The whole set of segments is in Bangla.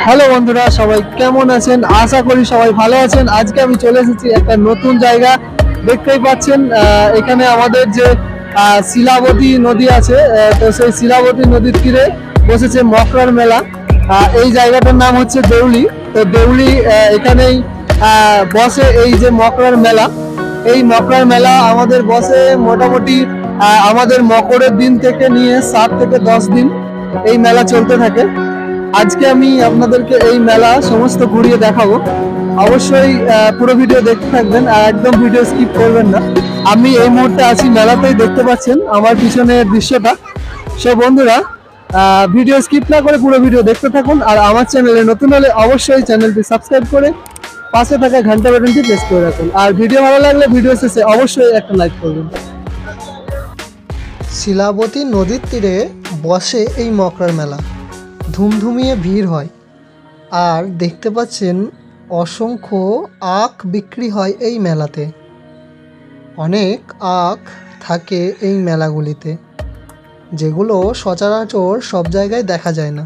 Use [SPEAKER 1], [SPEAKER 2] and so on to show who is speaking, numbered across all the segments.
[SPEAKER 1] হ্যালো বন্ধুরা, সবাই কেমন আছেন? আশা করি সবাই ভালো আছেন। আজকে আমি চলে এসেছি একটা নতুন জায়গা। দেখতেই পাচ্ছেন এখানে আমাদের যে শিলাবতী নদী আছে, তো সেই শিলাবতী নদীর তীরে বসেছে মকরার মেলা। এই জায়গাটার নাম হচ্ছে দেউলি। তো দেউলি এখানেই বসে এই যে মকরার মেলা। এই মকরার মেলা আমাদের বসে মোটামুটি আমাদের মকরের দিন থেকে নিয়ে 7 থেকে 10 দিন এই মেলা চলতে থাকে। আজকে আমি আপনাদেরকে এই মেলা সমস্ত ঘুরিয়ে দেখাবো। অবশ্যই পুরো ভিডিও দেখতে থাকবেন আর একদম ভিডিও স্কিপ করবেন না। আমি এই মুহূর্তে আছি মেলাতেই, দেখতে পাচ্ছেন আমার পিছনের দৃশ্যটা। সো বন্ধুরা, ভিডিও স্কিপ না করে পুরো ভিডিও দেখতে থাকুন। আর আমার চ্যানেলে নতুন হলে অবশ্যই চ্যানেলটি সাবস্ক্রাইব করে পাশে থাকা ঘন্টা বাটনটি প্রেস করে রাখুন। আর ভিডিও ভালো লাগলে ভিডিও শেষে অবশ্যই একটা লাইক করবেন। শিলাবতী নদীর তীরে বসে এই মকরার মেলা। ধুমধুমিয়ে ভিড় হয়। আর দেখতে পাচ্ছেন অসংখ্য আখ বিক্রি হয় এই মেলাতে। অনেক আখ থাকে এই মেলাগুলিতে, যেগুলো সচরাচর সব জায়গায় দেখা যায় না।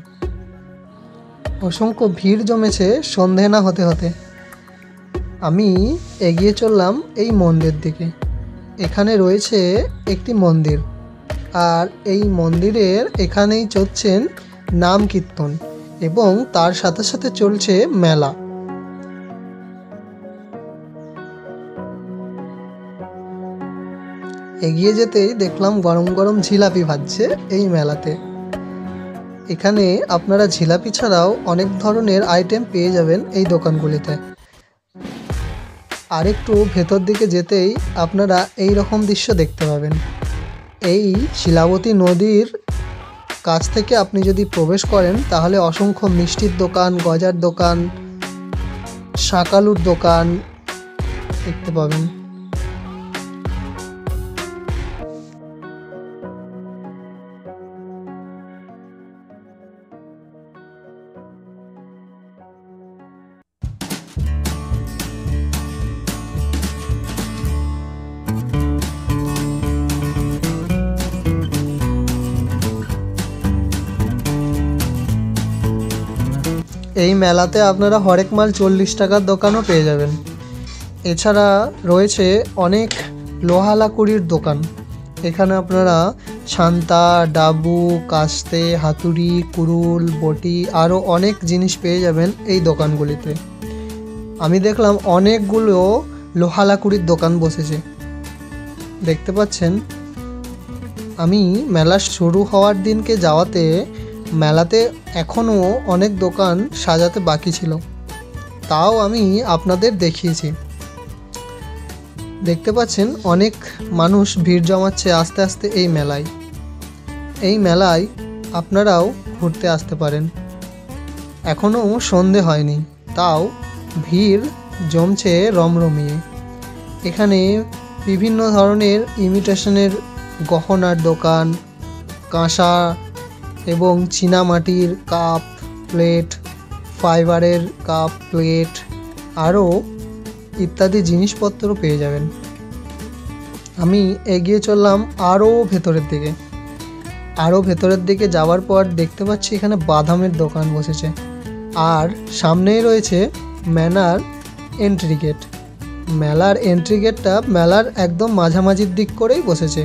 [SPEAKER 1] অসংখ্য ভিড় জমেছে সন্ধে না হতে হতে। আমি এগিয়ে চললাম এই মন্দির দিকে। এখানে রয়েছে একটি মন্দির, আর এই মন্দিরের এখানেই চলছেন নাম কীর্তন এবং তার সাথে সাথে চলছে মেলা। এগিয়ে যেতেই দেখলাম গরম গরম জিলাপি ভাজছে এই মেলাতে। এখানে আপনারা জিলাপি ছাড়াও অনেক ধরনের আইটেম পেয়ে যাবেন এই দোকানগুলিতে। আর একটু ভেতর দিকে যেতেই আপনারা এই রকম দৃশ্য দেখতে পাবেন। এই শিলাবতী নদীর কাছ থেকে আপনি যদি প্রবেশ করেন তাহলে অসংখ্য মিষ্টির দোকান, গজার দোকান, শাঁকালুর দোকান দেখতে পাবেন। এই মেলাতে আপনারা হরেক মাল 40 টাকার দোকানও পেয়ে যাবেন। এছাড়া রয়েছে অনেক লোহা লাকুড়ির দোকান। এখানে আপনারা ছান্তা, ডাবু, কাস্তে, হাতুড়ি, কুড়ুল, বটি আরও অনেক জিনিস পেয়ে যাবেন এই দোকানগুলিতে। আমি দেখলাম অনেকগুলো লোহা লাকুড়ির দোকান বসেছে, দেখতে পাচ্ছেন। আমি মেলা শুরু হওয়ার দিনকে যাওয়াতে মেলাতে এখনও অনেক দোকান সাজাতে বাকি ছিল, তাও আমি আপনাদের দেখিয়েছি। দেখতে পাচ্ছেন অনেক মানুষ ভিড় জমাচ্ছে আস্তে আস্তে এই মেলায়। এই মেলায় আপনারাও ঘুরতে আসতে পারেন। এখনও সন্ধে হয়নি, তাও ভিড় জমছে রমরমিয়ে। এখানে বিভিন্ন ধরনের ইমিটেশনের গহনার দোকান, কাঁসা এবং চীনামাটির কাপ প্লেট, ফাইবারের কাপ প্লেট আরও ইত্যাদি জিনিসপত্র পেয়ে যাবেন। আমি এগিয়ে চললাম আরও ভেতরের দিকে যাওয়ার পর দেখতে পাচ্ছি এখানে বাদামের দোকান বসেছে। আর সামনেই রয়েছে মেলার এন্ট্রি গেট। মেলার এন্ট্রি গেটটা মেলার একদম মাঝামাঝির দিক করেই বসেছে,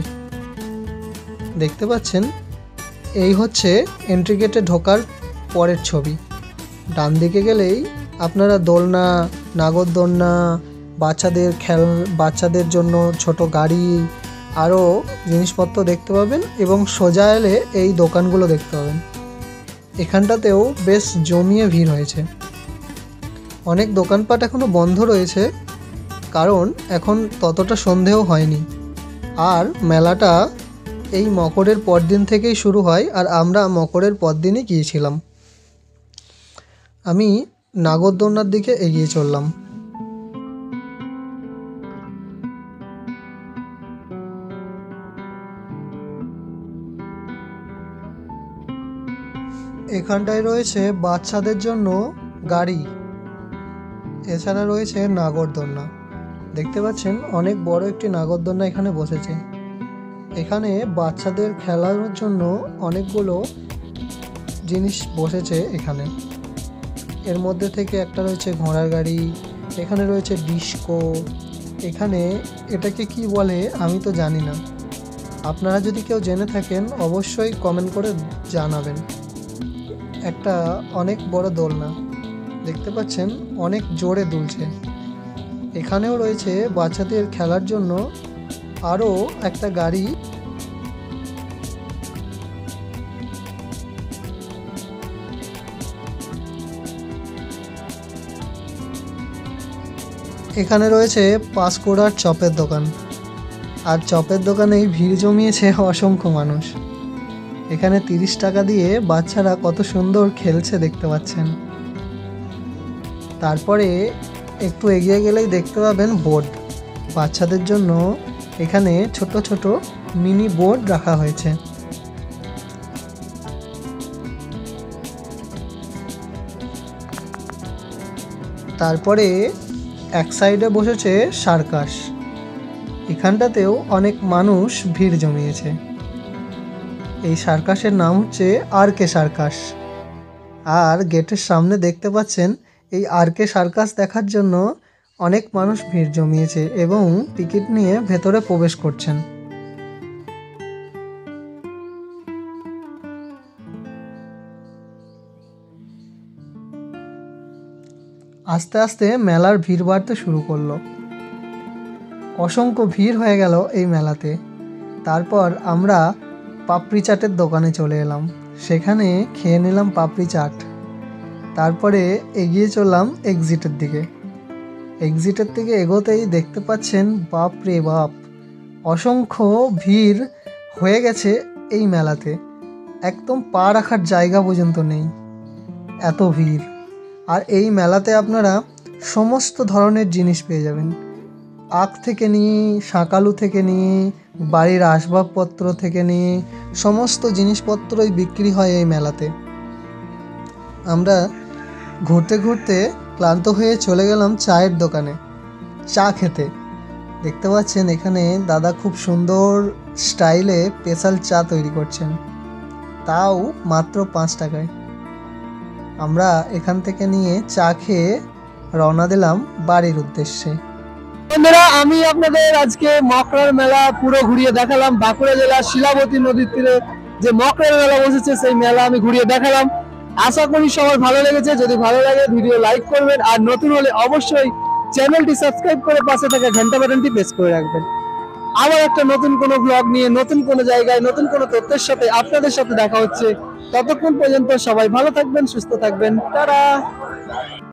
[SPEAKER 1] দেখতে পাচ্ছেন। এই হচ্ছে এন্ট্রি গেটে ঢোকার পরের ছবি। ডান দিকে গেলেই আপনারা দোলনা, নাগরদোলনা, বাচ্চাদের জন্য ছোট গাড়ি আরও জিনিসপত্র দেখতে পাবেন এবং সোজা এলে এই দোকানগুলো দেখতে পাবেন। এখানটাতেও বেশ জমিয়ে ভিড় হয়েছে। অনেক দোকানপাট এখনও বন্ধ রয়েছে, কারণ এখন ততটা সন্ধেও হয়নি। আর মেলাটা এই মকরের পরদিন থেকেই শুরু হয়, আর আমরা মকরের পরদিনই গিয়েছিলাম। আমি নাগরদোলনার দিকে এগিয়ে চললাম। এখানটায় রয়েছে বাচ্চাদের জন্য গাড়ি, এছাড়া রয়েছে নাগরদোলনা। দেখতে পাচ্ছেন অনেক বড় একটি নাগরদোলনা এখানে বসেছে। এখানে বাচ্চাদের খেলার জন্য অনেকগুলো জিনিস বসেছে এখানে। এর মধ্যে থেকে একটা রয়েছে ঘোড়ার গাড়ি, এখানে রয়েছে ডিস্কো, এখানে এটাকে কি বলে আমি তো জানি না। আপনারা যদি কেউ জেনে থাকেন অবশ্যই কমেন্ট করে জানাবেন। একটা অনেক বড় দোলনা দেখতে পাচ্ছেন, অনেক জোরে দুলছে। এখানেও রয়েছে বাচ্চাদের খেলার জন্য আরও একটা গাড়ি। এখানে রয়েছে পাঁশকুড়ার চপের দোকান, আর চপের দোকানেই ভিড় জমিয়েছে অসংখ্য মানুষ। এখানে 30 টাকা দিয়ে বাচ্চারা কত সুন্দর খেলছে দেখতে পাচ্ছেন। তারপরে একটু এগিয়ে গেলেই দেখতে পাবেন বোর্ড, বাচ্চাদের জন্য এখানে ছোট ছোট মিনি বোর্ড রাখা হয়েছে। তারপরে এক সাইডে বসেছে সার্কাস, এখানটাতেও অনেক মানুষ ভিড় জমিয়েছে। এই সার্কাসের নাম হচ্ছে আর.কে সার্কাস। আর গেটের সামনে দেখতে পাচ্ছেন এই আর.কে সার্কাস দেখার জন্য অনেক মানুষ ভিড় জমিয়েছে এবং টিকিট নিয়ে ভেতরে প্রবেশ করছেন। আস্তে আস্তে মেলার ভিড় বাড়তে শুরু করলো, অসংখ্য ভিড় হয়ে গেল এই মেলাতে। তারপর আমরা পাপড়ি চাটের দোকানে চলে এলাম, সেখানে খেয়ে নিলাম পাপড়ি চাট। তারপরে এগিয়ে চললাম এক্সিটের দিকে। এক্সিটের দিকে এগোতেই দেখতে পাচ্ছেন বাপ রে বাপ, অসংখ্য ভিড় হয়ে গেছে এই মেলাতে, একদম পা রাখার জায়গা পর্যন্ত নেই, এত ভিড়। আর এই মেলাতে আপনারা সমস্ত ধরনের জিনিস পেয়ে যাবেন, আখ থেকে নিয়ে শাঁকালু থেকে নিয়ে বাড়ির আসবাবপত্র থেকে নিয়ে সমস্ত জিনিসপত্রই বিক্রি হয় এই মেলাতে। আমরা ঘুরতে ঘুরতে ক্লান্ত হয়ে চলে গেলাম চায়ের দোকানে চা খেতে। দেখতে পাচ্ছেন এখানে দাদা খুব সুন্দর স্টাইলে স্পেশাল চা তৈরি করছেন, তাও মাত্র 5 টাকায়। আমরা এখান থেকে নিয়ে চা খেয়ে রওনা দিলাম বাড়ির উদ্দেশ্যে। বন্ধুরা, আমি আপনাদের আজকে মকরার মেলা পুরো ঘুরিয়ে দেখালাম। বাঁকুড়া জেলার শিলাবতী নদীর তীরে যে মকরার মেলা বসেছে সেই মেলা আমি ঘুরিয়ে দেখালাম। আশা করি সবার ভালো লেগেছে। যদি ভালো লাগে ভিডিও লাইক করবেন, আর নতুন হলে অবশ্যই চ্যানেলটি সাবস্ক্রাইব করে পাশে থাকা ঘন্টা বাটনটি প্রেস করে রাখবেন। আবার একটা নতুন কোনো ব্লগ নিয়ে নতুন কোনো জায়গায় নতুন কোনো তথ্যের সাথে আপনাদের সাথে দেখা হচ্ছে। ততক্ষণ পর্যন্ত সবাই ভালো থাকবেন, সুস্থ থাকবেন। টাটা।